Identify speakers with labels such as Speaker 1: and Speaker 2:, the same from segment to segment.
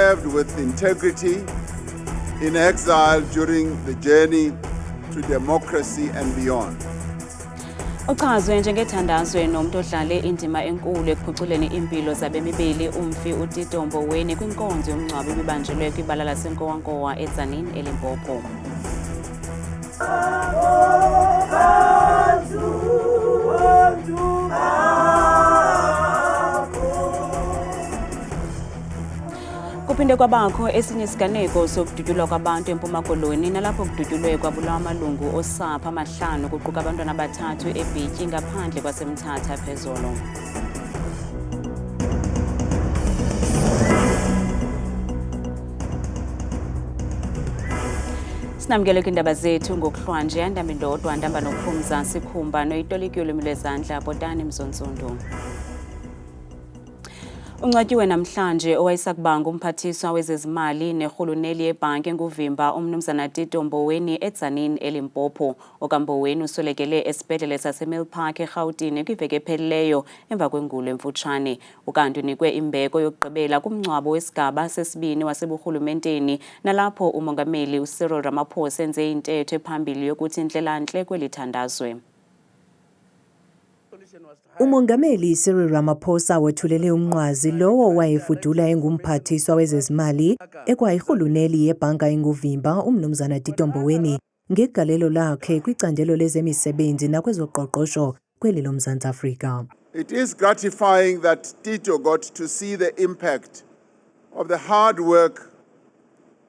Speaker 1: served with integrity in exile during the journey to democracy and beyond.
Speaker 2: Uchazwe njengethandazwe nomuntu odlale indima enkulu ekuphuculeni impilo zabemibili umfi uTito Mboweni kwinkonzo yomngcwabo ebibanjelwe kwibala laseNkowankowa eTzaneen eLimpopo. Kuphinde kwabakho esinye isiganeko sokudutyulwa kwabantu eMpuma Koloni nalapho kudutyulwe kwabulawa amalungu osapho amahlanu kuquka abantwana abathathu eBhityi ngaphandle kwaseMthatha phezolo. Sinamkele kwindaba zethu ngokuhlwanje ndambi ndodwa ndamba nokuphumza sikhumba noyitolikile umlezandla Botani Mzonsundu. Ungcwatywe namhlanje owayesakubanga umphathiswa wezezimali nerhuluneli yebhanki enguvimba umnumzana Tito Mboweni eTzaneen eLimpopo. OkaMboweni uswelekele esibhedlele saseMilpark eRhawutini kwiveki ephelileyo emva kwengulo emfutshane. Ukanti unikwe imbeko yokugqibela kumngcwabo wesigaba sesibini waseburhulumenteni nalapho umongameli uCyril Ramaphosa enze intetho ephambili yokuthi indlelantle kweli thandazwe.
Speaker 3: Umongameli Cyril Ramaphosa wethulele umnqwazi lowo wayefudula engumphathiswa wezezimali ekwayirhuluneli yebhanka enguvimba umnumzana Tito Mboweni ngegalelo lakhe kwicandelo lezemisebenzi nakwezoqoqosho kweli loMzantsi Afrika.
Speaker 1: It is gratifying that Tito got to see the impact of the hard work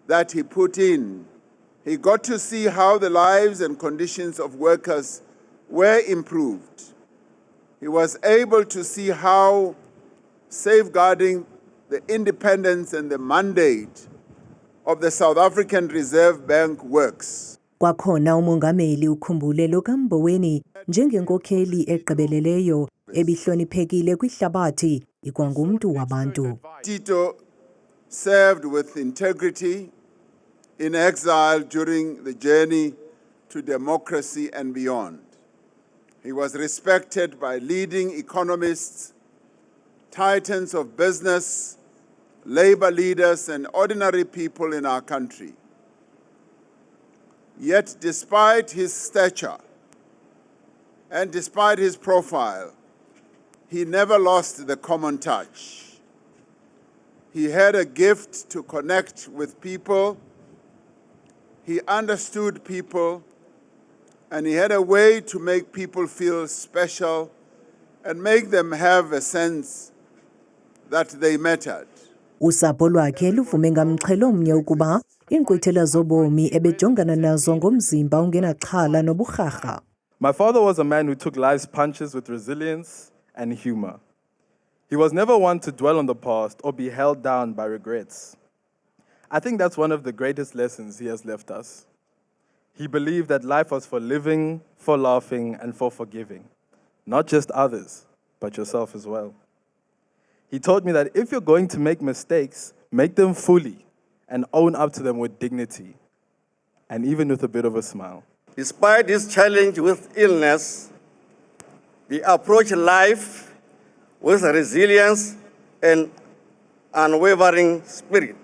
Speaker 1: that he put in. He got to see how the lives and conditions of workers were improved. He was able to see how safeguarding the independence and the mandate of the South African Reserve Bank works.
Speaker 3: Kwakhona umongameli ukhumbule lo kaMboweni njengenkokheli egqibeleleyo ebihloniphekile kwihlabathi ikwangumntu wabantu.
Speaker 1: Tito served with integrity in exile during the journey to democracy and beyond. He was respected by leading economists, titans of business, labor leaders, and ordinary people in our country. Yet, despite his stature and despite his profile, he never lost the common touch. He had a gift to connect with people. He understood people. And he had a way to make people feel special and make them have a sense that they mattered.
Speaker 3: Usapho lwakhe luvume ngamxhelomnye ukuba iinkqwithela zobomi ebejongana nazo ngomzimba ungenaxhala noburharha.
Speaker 4: My father was a man who took life's punches with resilience and humor. He was never one to dwell on the past or be held down by regrets. I think that's one of the greatest lessons he has left us. He believed that life was for living, for laughing, and for forgiving. Not just others, but yourself as well. He taught me that if you're going to make mistakes, make them fully and own up to them with dignity, and even with a bit of a smile.
Speaker 5: Despite this challenge with illness, he approached life with resilience and unwavering spirit.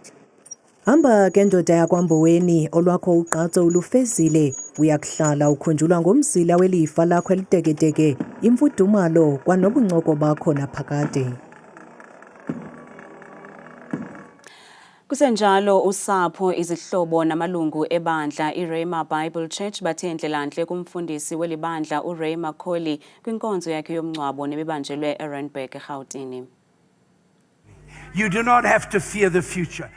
Speaker 3: Hamba ke ndoda yakwaMboweni olwakho uqatso ulufezile uyakuhlala ukhunjulwa ngomzila welifa lakho eliteketeke imfudumalo kwanobuncoko bakho naphakade.
Speaker 2: Kusenjalo usapho izihlobo namalungu ebandla iRhema Bible Church bathe indlelantle kumfundisi welibandla uRay Macaulay kwinkonzo yakhe yomngcwabo nebibanjelwe eRandburg eGauteng.
Speaker 6: You do not have to fear the future.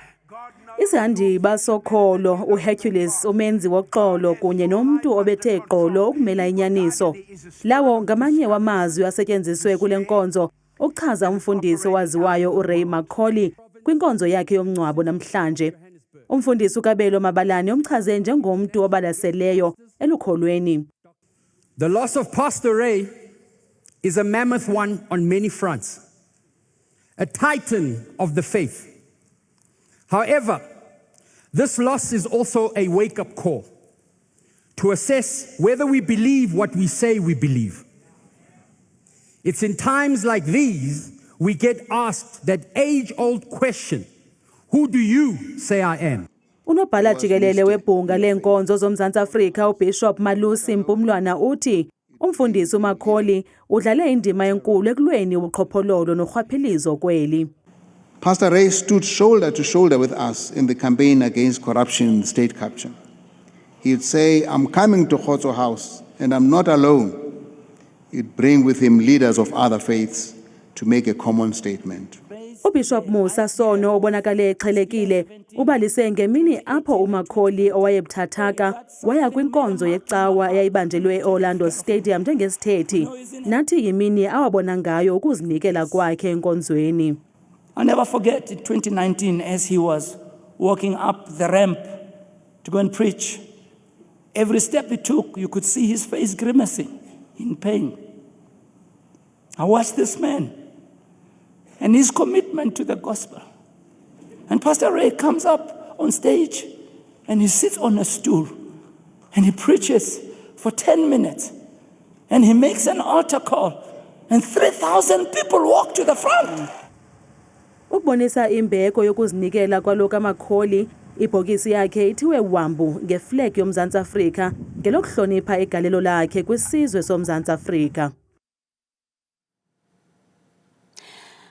Speaker 7: Izandi basokholo uHercules umenzi woxolo kunye nomuntu obethe eqolo ukumela inyaniso. Lawo ngamanye wamazwi asetyenziswe kule nkonzo ukuchaza umfundisi owaziwayo uRay Macaulay kwinkonzo yakhe yomngcwabo namhlanje. Umfundisi uKabelo Mabalane umchaze njengomntu obalaseleyo elukholweni.
Speaker 6: The loss of Pastor Ray is a mammoth one on many fronts. A titan of the faith. However, this loss is also a wake-up call to assess whether we believe what we say we believe. It's in times like these we get asked that age-old question, Who do you say I am?
Speaker 7: Unobhala jikelele webhunga leenkonzo zoMzantsi Afrika uBishop Malusi Mpumlwana uthi umfundisi uMacaulay udlale indima enkulu ekulweni ubuqhophololo norhwaphilizo kweli.
Speaker 8: Pastor Ray stood shoulder to shoulder with us in the campaign against corruption in the state capture. He would say, I'm coming to Khotso House and I'm not alone. He'd bring with him leaders of other faiths to make a common statement.
Speaker 7: uBishop Musa Sono obonakale exhelekile ubalise ngemini apho uMacaulay owayebuthathaka waya kwinkonzo yecawa eyayibanjelwe eOrlando Stadium njengesithethi nathi yimini awabona ngayo ukuzinikela kwakhe enkonzweni.
Speaker 9: I'll never forget in 2019 as he was walking up the ramp to go and preach. Every step he took, you could see his face grimacing in pain. I watched this man and his commitment to the gospel. And Pastor Ray comes up on stage and he sits on a stool and he preaches for 10 minutes and he makes an altar call and 3,000 people walk to the front.
Speaker 7: Ukubonisa imbeko yokuzinikela kwalo kaMacaulay, ibhokisi yakhe ithiwe wambu ngeflag yoMzantsi Afrika ngelokuhlonipha igalelo lakhe kwisizwe soMzantsi Afrika.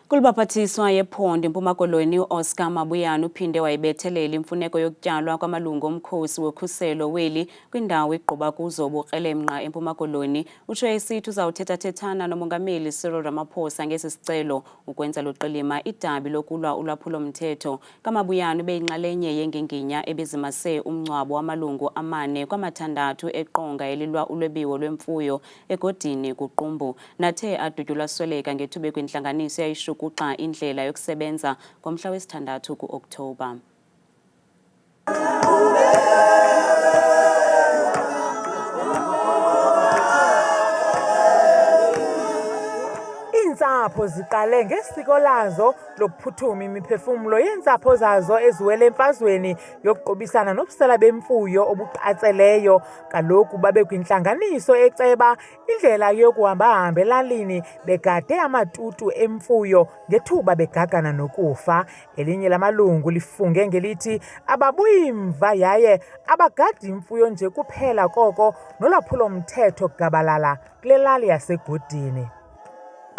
Speaker 2: Kulubaphathiswa yephondo eMpuma Koloni uOscar Mabuyane uphinde wayibethelela imfuneko yokutyalwa kwamalungu omkhosi wokhuselo weli kwindawo igquba kuzo ubuKrelemnqa eMpuma Koloni. Utsho esithi uzawuthetha-thethana nomongameli Cyril Ramaphosa ngesi sicelo ukwenza luqilima idabi lokulwa ulwaphulo-mthetho. kaMabuyane beyinxalenye yenginginya ebezimase umngcwabo wamalungu 4 kwa-6 eqonga elilwa ulwebiwo lwemfuyo egodini kuQumbu nathe adutyulwa sweleka ngethuba kwintlanganiso yayishukuxa indlela yokusebenza ngomhla wesi-6 ku-Oktoba.
Speaker 10: Iintsapho ziqale ngesiko lazo lokuphuthuma imiphefumlo yeentsapho zazo eziwele emfazweni yokuqobisana nobusela bemfuyo obuqatseleyo. Kaloku babe kwintlanganiso eceba indlela yokuhamba-hamba elalini begade amatutu emfuyo ngethuba begagana nokufa. Elinye lamalungu lifunge ngelithi ababuyi mva yaye abagadi imfuyo nje kuphela koko nolwaphulo-mthetho gabalala kule lali yasegodini.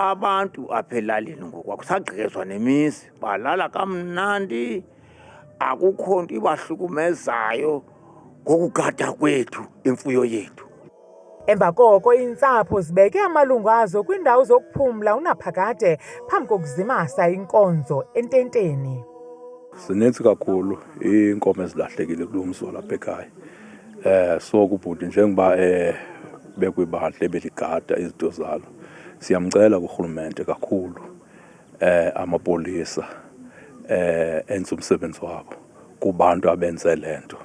Speaker 11: Abantu apha elalini ngoku akusagqezwa nemizi, balala kamnandi, akukho nto ibahlukumezayo ngokugada kwethu imfuyo yethu.
Speaker 10: Emva koko iintsapho zibeke amalungu azo kwiindawo zokuphumla unaphakade phambi kokuzimasa inkonzo ententeni.
Speaker 12: Sinintsi kakhulu iinkomo ezilahlekile kulo mzi walapha ekhaya. So kubhuti njengoba bekwibandla beligada izinto zalo, siyamcela kurhulumente kakhulu amapolisa enza umsebenzi wabo kubantu abenze lento.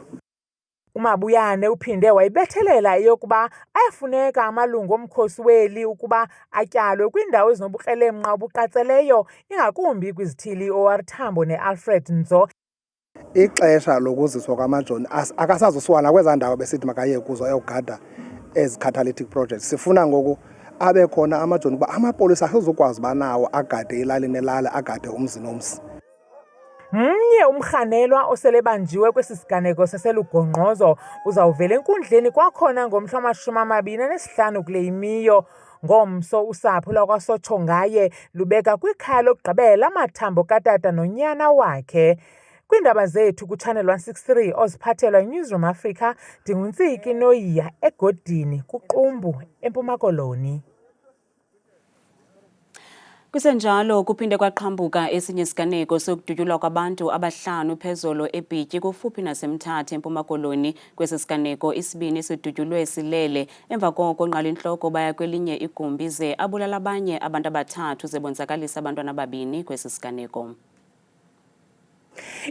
Speaker 10: uMabuyane uphinde wayibethelela eyokuba ayafuneka amalungu omkhosi weli ukuba atyalwe kwiindawo ezinobuKrelemnqa obuqatseleyo ingakumbi kwizithili OR Tambo neAlfred Nzo.
Speaker 13: Ixesha lokuziswa kwamajoni akasazuswana kwezaa ndawo besithi makaye kuzo ayogada ezi catalytic projects. Sifuna ngoku abe khona amajoni uba amapolisa asezokwazi uba nawo agade ilali nelali, agade umzi nomzi.
Speaker 10: Mnye umrhanelwa oselebanjiwe kwesi siganeko saselugongqozo uzawuvela enkundleni kwakhona ngomhla wama-25 kule imiyo. Ngomso usapho lwakwaSotsho-Ngaye lubeka kwikhaya lokugqibela amathambo katata nonyana wakhe. Kwiindaba zethu kuChannel 163 oziphathelwa yiNewsroom Africa, ndinguNtsiki Noyiya egodini kuQumbu eMpuma Koloni.
Speaker 2: Kusenjalo kuphinde kwaqhambuka esinye isiganeko sokudutyulwa kwabantu abahlanu phezolo eBhityi kufuphi naseMthatha eMpuma Koloni. Kwesi siganeko isibini sidutyulwe silele, emva koko ngqalintloko baya kwelinye igumbi ze abulala abanye abantu abathathu zebonzakalisa abantwana ababini kwesi siganeko.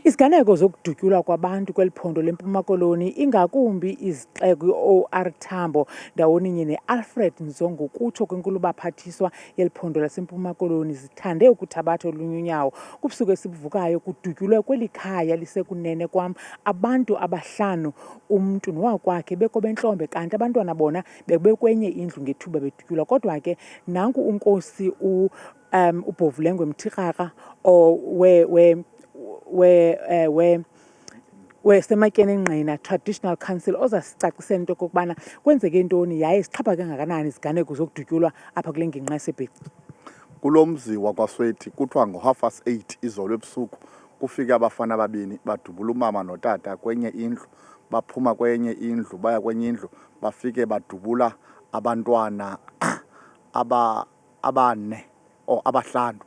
Speaker 10: Isiganeko zokudutyulwa kwabantu kweli phondo leMpuma Koloni ingakumbi izixeko OR Tambo ndawoninye neAlfred Nzo ngokutsho kwenkulu-baphathiswa yeli phondo laseMpuma Koloni zithande ukuthabatha olunye unyawo. Kubusuku esibuvukayo kudutyulwe kweli khaya lisekunene kwam abantu abahlanu, umntu nowakwakhe bekobentlombe kanti abantwana bona bekwenye indlu ngethuba bedutyulwa. Kodwa ke nanku unkosi uBhovulengwe Mthirhaka wesematyeni engqina Traditional Council ozasicacisela into okokubana kwenzeke ntoni yaye sixhapha kangakanani iziganeko zokudutyulwa apha kule ngingqi yaseBhinci.
Speaker 14: Kulo mzi wakwaSwethi kuthiwa ngo8:30 izolo ebusuku kufike abafana ababini badubula umama notata kwenye indlu, baphuma kwenye indlu baya kwenye indlu, bafike badubula abantwana abane or abahlanu,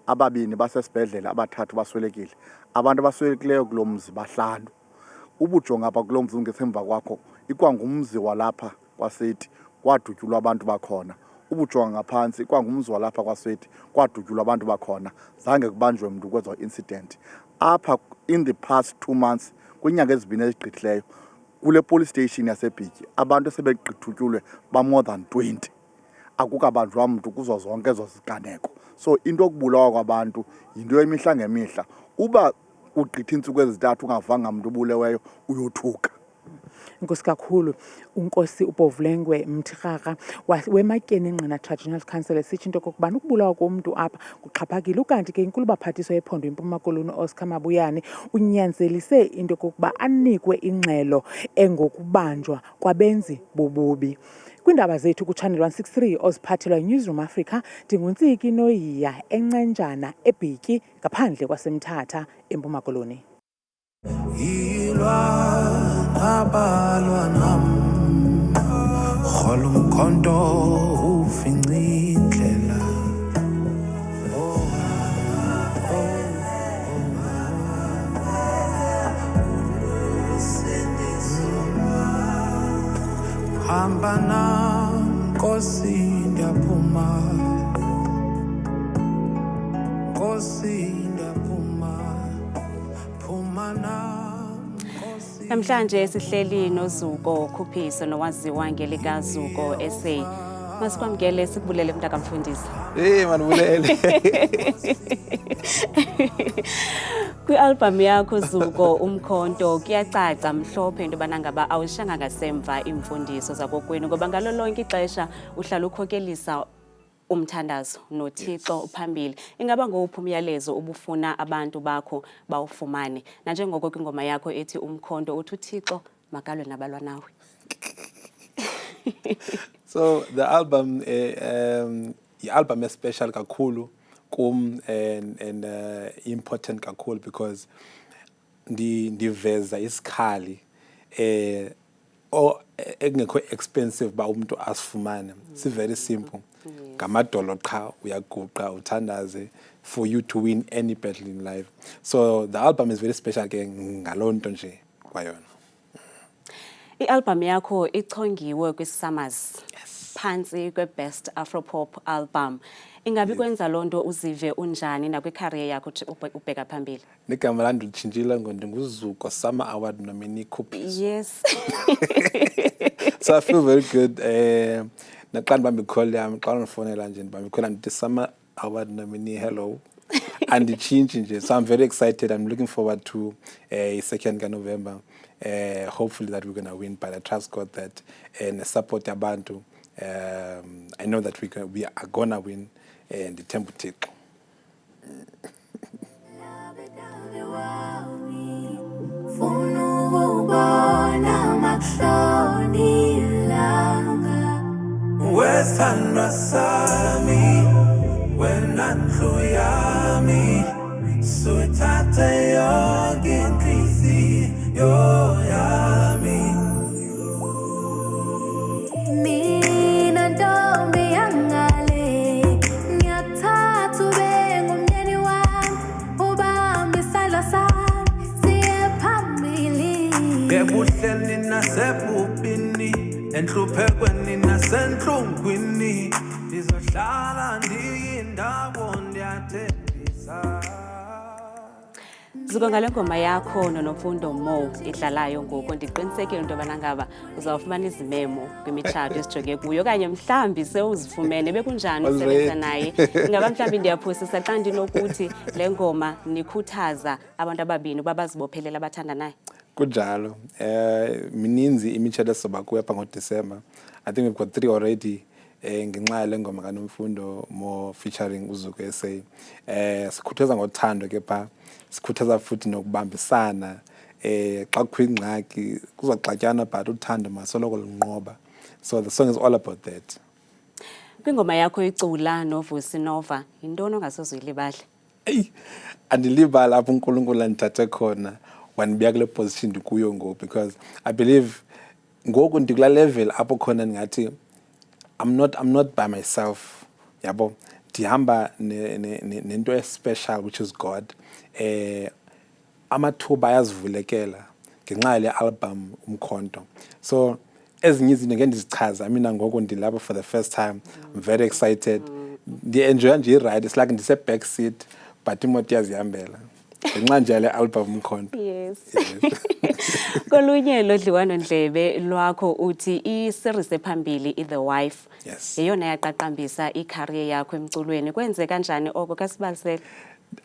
Speaker 14: ababini basesibhedlele, abathathu baswelekile. Abantu abaswelekileyo kulo mzi bahlanu. Ubujonga apha kulo mzi ungesemva kwakho ikwangumzi walapha kwaSethi kwadutyulwa abantu bakhona. Ubujonga ngaphansi kwangumzi walapha kwaSwethi kwadutyulwa abantu bakhona, zange kubanjwe umuntu kwezo incident. Apha in the past 2 months kwinyanga ezibini ezigqithileyo kule police station yaseBhinci abantu esebegqithutyulwe ba more than 20. Akukabanjwa umuntu kuzo zonke ezo ziganeko. So into okubulawa kwabantu yinto yemihla ngemihla. Uba ugqitha intsuku ezithathu ungavanga umuntu ubuleweyo uyothuka.
Speaker 10: Inkosi kakhulu unkosi uBovulengwe Mthirhara wematyeni engqina Traditional Council esithi into okokubana ukubulawa komuntu apha kuxhaphakile. Ukanti ke inkulu baphathiswa yephondo iMpuma Koloni Oscar Mabuyane unyanzelise into okokuba anikwe ingxelo engokubanjwa kwabenzi bobubi. Kwindaba zethu kuChannel 163 oziphathelwa yiNewsroom Africa, ndinguntsiki Noyiya encenjana eBhinci ngaphandle kwaseMthatha eMpuma Koloni.
Speaker 15: Abalwa nam kholo umkhonto ufinci indlela hamba nam Nkosi ndiyaphuma Nkosi ndiyaphuma phuma nam.
Speaker 2: Namhlanje sihleli noZuko Khuphiso nowaziwa ngelikaZuko SA. Masikwamkele sikubulele mntaka mfundisi.
Speaker 16: Manibulele.
Speaker 2: Kwi-album yakho Zuko Umkhonto kuyacaca mhlophe into yobana ngaba awushanga ngasemva iimfundiso zakokwenu ngoba ngalo lonke ixesha uhlala ukhokelisa umthandazo noThixo phambili. Ingaba ngowuphi umyalezo ubufuna abantu bakho bawufumane nanjengoko kwingoma yakho ethi Umkhonto uthi uThixo makalwe nabalwa nawe?
Speaker 16: So the album album is special kakhulu kum and important kakhulu because ndiveza isikhali engekho expensive ba umuntu asifumane. It's very simple. Ngamadolo qha uyaguqa uthandaze for you to win any battle in life. So the album is very special ke ngalonto nje kwayona.
Speaker 2: I-album yakho ichongiwe kwi-Summers phansi kwe-Best Afropop Album. Ingabi kwenza lonto uzive unjani nakwi-career yakho ubheka phambili?
Speaker 16: Negama lami ndilitshintshile nguZuko Summer Award nominee Khuphiso.
Speaker 2: Yes.
Speaker 16: So I feel very good. Naqala bami call yami xa ngifonela nje bami call ndithi Summer Award nominee hello. And the change nje. So I'm very excited. I'm looking forward to 2nd November. Hopefully that we're going to win, but I trust God that and support abantu. I know that we are going to win and the tempo take.
Speaker 15: Wesandra sami wenandlu yami suthathe yonke inhliziyo yami mina ntombi yangale ngiyakuthatha ube ngumyeni wami ubambe isandla sami siye phambili bebuhleni nasebubini enhluphekweni nasenhlungwini ndizohlala ndiyindawo ndiyathembisa.
Speaker 2: Zuko ngale ngoma yakho noNomfundo Mo idlalayo ngoku ndiqinisekile into yobana ngaba uzawufumana izimemo kwimitshato esijonge kuyo okanye mhlambi sewuzifumene bekunjani usebenza naye. Ingaba mhlambi ndiyaphosisa xa ndinokuthi le ngoma nikhuthaza abantu ababini babazibophelela abathanda naye?
Speaker 16: Kunjalo. Mininzi imitshato soba kuya pa ngoDisemba. I think we've got 3 already. ngenxa le ngoma kaNomfundo more featuring uZuku SA. Sikhuthaza ngothando ke pha, sikhuthaza futhi nokubambisana. Xa kukho ingxaki kuzoxatyana but uthando masoloko lunqoba. So the song is all about that.
Speaker 2: Kwingoma yakho icula noVusi Nova, yintoni ongasoze uyilibale?
Speaker 16: Andilibala apho uNkulunkulu andithathe khona wanibeka kule position ndikuyo ngoku, because I believe ngoku ndikula level apho khona ndingathi I'm not by myself. Yabo, ndihamba nento especial which is God. Amathuba ayazivulekela ngenxa yale album Umkhonto. So ezinye izinto ngeke ndizichaza, mina ngoku ndilapha for the first time. I'm very excited. Ndi-enjoya nje i-ride, it's like ndise back seat but imoto iyazihambela ngenxa nje yale album Umkhonto.
Speaker 2: Yes. Kolunye lodliwano-ndlebe lwakho uthi i-series ephambili i-The Wife yeyona yaqaqambisa i-career yakho emculweni. Kwenze kanjani oko? Kasibalisele.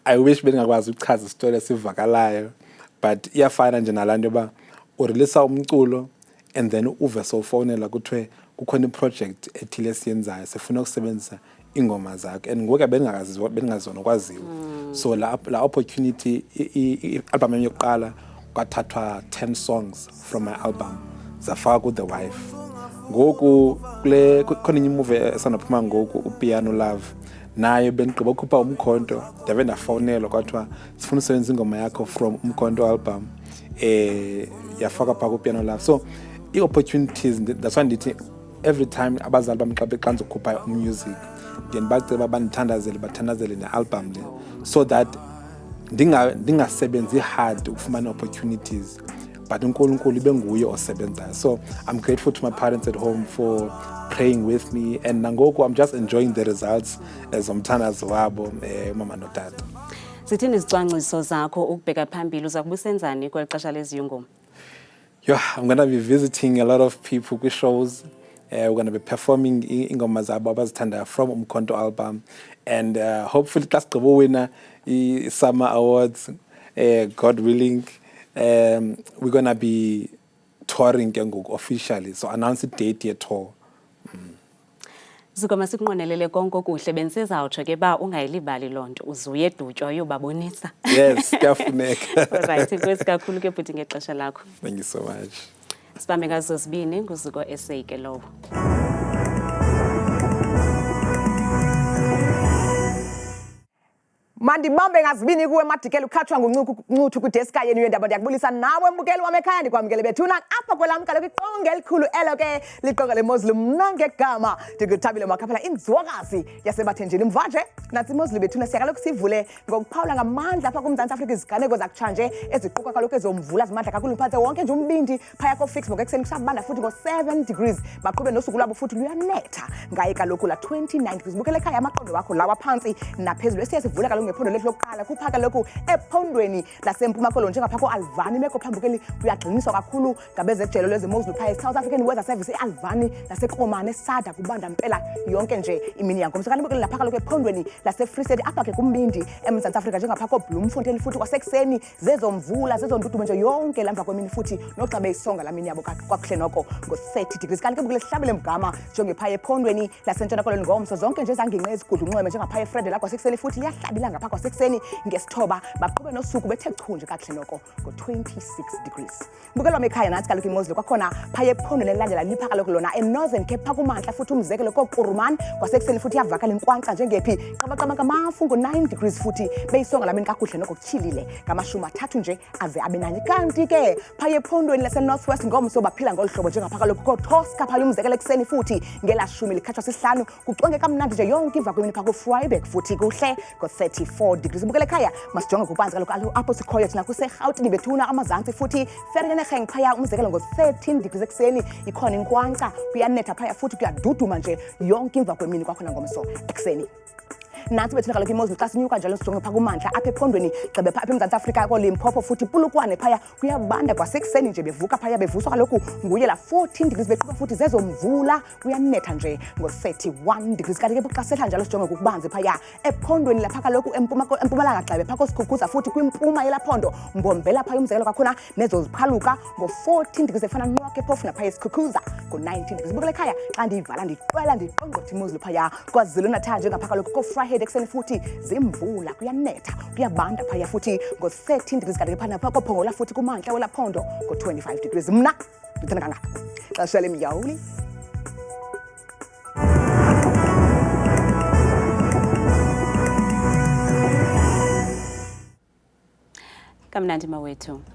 Speaker 16: I wish bengakwazi ukuchaza isitori esivakalayo, but iyafana nje nalanto yoba ureleasa umculo and then uve sowufonela kuthiwe kukhona iproject ethile esiyenzayo, sifuna ukusebenzisa ingoma zakho, and ngoku bendingazona ukwaziwa. So la opportunity, i-album yami yokuqala kwathathwa 10 songs from my album zafaka ku-The Wife. Ngoku khona enye imuvi esanaphuma ngoku, uPiano Love, naye bendigqiba ukhupha Umkhonto, ndabe ndafonelwa kwathiwa sifuna usebenzisa ingoma yakho from Umkhonto album, yafaka phaa kuPiano Love. So i-opportunities, that's why ndithi every time abazali bam xa beqanza ukukhupha umusic ndiye ndibacela bandithandazele, bathandazele ne-album le, so that ndingasebenzi hard ukufumana opportunities but uNkulunkulu ibe nguye osebenzayo. So I'm grateful to my parents at home for praying with me, and nangoku I'm just enjoying the results as umthandazo wabo mama notata.
Speaker 2: Zithini izicwangciso zakho ukubheka phambili, uza kubusenzani kweli xesha leziyungoma?
Speaker 16: I'm going to be visiting a lot of people with shows. We're going to be performing ingoma zabo abazithandayo from Umkhonto album, and hopefully xa sigqiba winner i-Summer Awards, God willing, we're going to be touring ke ngoku officially, so announce a date ye-tour.
Speaker 2: Zuko masikunqonelele konke okuhle, bensizawutsho ke ba ungayilibali loo nto, uzuye edutywa uyobabonisa.
Speaker 16: Yes, kuyafuneka.
Speaker 2: Alright, inkosi kakhulu ke bhuti ngexesha lakho.
Speaker 16: Thank you so much.
Speaker 2: Sibambe ngazo zibini nguZuko SA ke lowo.
Speaker 17: Mandibambe ngazibini kuwe Madikela, ukhatshwa nguNcuthu kudeska yenu yendaba. Ndiyakubulisa nawe mbukeli wam ekhaya, ndikwamkele bethuna apha kwelam kaloku iqonga elikhulu elo ke liqonga leMozulu. Mna ngegama ndinguthabile Makhaphela, inzwakazi yaseBathenjini. Mva nje nantsi iMozulu bethuna siya kaloku sivule ngokuphawula ngamandla apha kuMzantsi Afrika iziganeko zakutshanje eziquka kaloku ezomvula zimandla kakhulu phantse wonke nje umbindi phaya koFix ngoku ekuseni kusabanda futhi ngo7 degrees. Baqhube nosuku lwabo futhi luyanetha ngaye kaloku la 29 degrees. Bukele ekhaya amaqondo wakho lawa phansi naphezulu esiye sivule kaloku ngephondo lethu lokuqala kupha kaloku ephondweni laseMpuma Koloni njengapha ko-Alvani. Imeko phambukeli kuyagxiniswa kakhulu ngabezejelo lwezemozulu phaya eSouth African Weather Service eAlvani naseKromane eSada kubanda mpela yonke nje imini yankomso. Kanti bukele lapha kaloku ephondweni laseFree State apha ke kumbindi eMzantsi Afrika njengapha koBloemfontein futhi kwasekuseni zezomvula zezontutumo nje yonke lamva kwemini futhi noxa beyisonga lamini yabo kwakuhle noko ngo30 degrees. Kanti ke bukele sihlabele mgama njengephaya ephondweni laseNtshona Koloni ngomso zonke nje zanginqe ezigudunqweme njengapha eFred la kwasekuseni futhi liyahlabila ngapha kwasekuseni ngesithoba. Baqhube nosuku bethe chunje kakuhle noko ngo26 degrees. Bukelwa mekhaya nathi kaloku iMozulu kwakhona phaya ephondweni elilandela lipha kaloku lona eNorthern Cape phakumantla futhi umzekelo koQuruman kwasekuseni futhi yavakala inkwankca njengephi qabaqama kamafu ngo9 degrees futhi beyisonga lamini kakuhle noko kuchilile ngama30 nje aze abenanye. Kanti ke phaya ephondweni laseNorthwest ngomso baphila ngolhlobo njengapha kaloku koTosca phaya umzekelo ekseni futhi ngela10 likhatshwa sihlanu kucwenge kamnandi nje yonke iva kwemini pha kuFryburg futhi kuhle ngo34 degrees. Bukele ekhaya masijonge kubanzi kaloku apho sikhoyo thina kuseGauteng bethuna amazantsi futhi Vereeniging phaya umzekelo ngo13 degrees ekseni ikhona inkwankca kuyanetha phaya futhi kuyaduduma nje yonke imva kwemini kwakhona ngomso ekseni. nansi bethuna kaloku imozulu xa sinyuka njalo sijonge phaa kumantla apha ephondweni gqibe phaa apha eMzantsi Afrika koLimpopo futhi Polokwane phaya kuyabanda kwasekuseni nje bevuka phaya bevuswa kaloku nguye la 14 degrees bequba futhi zezo mvula kuyanetha nje ngo-31 degrees kanti ke xa sehla njalo sijonge kukubanzi phaya ephondweni lapha kaloku empumalanga gxibe phaa kosikhukhuza futhi kwimpuma yelaphondo mbombela phaya umzekelo kwakhona nezo ziphaluka ngo-14 degrees efana nwake phofu naphaya esikhukhuza ngo-19 degrees bukele ekhaya xa ndiyivala ndiqwela ndiqongqotha imozulu phaya KwaZulu-Natal njengapha kaloku ko-Vryheid ekuseni futhi zimvula kuyanetha kuyabanda phaya futhi ngo-13 degrees kanti ke phana phaa kophongola futhi kumantla welaphondo ngo-25 degrees mna ndithanda kangaka xesha lemyawuli
Speaker 2: Kamnandi mawethu.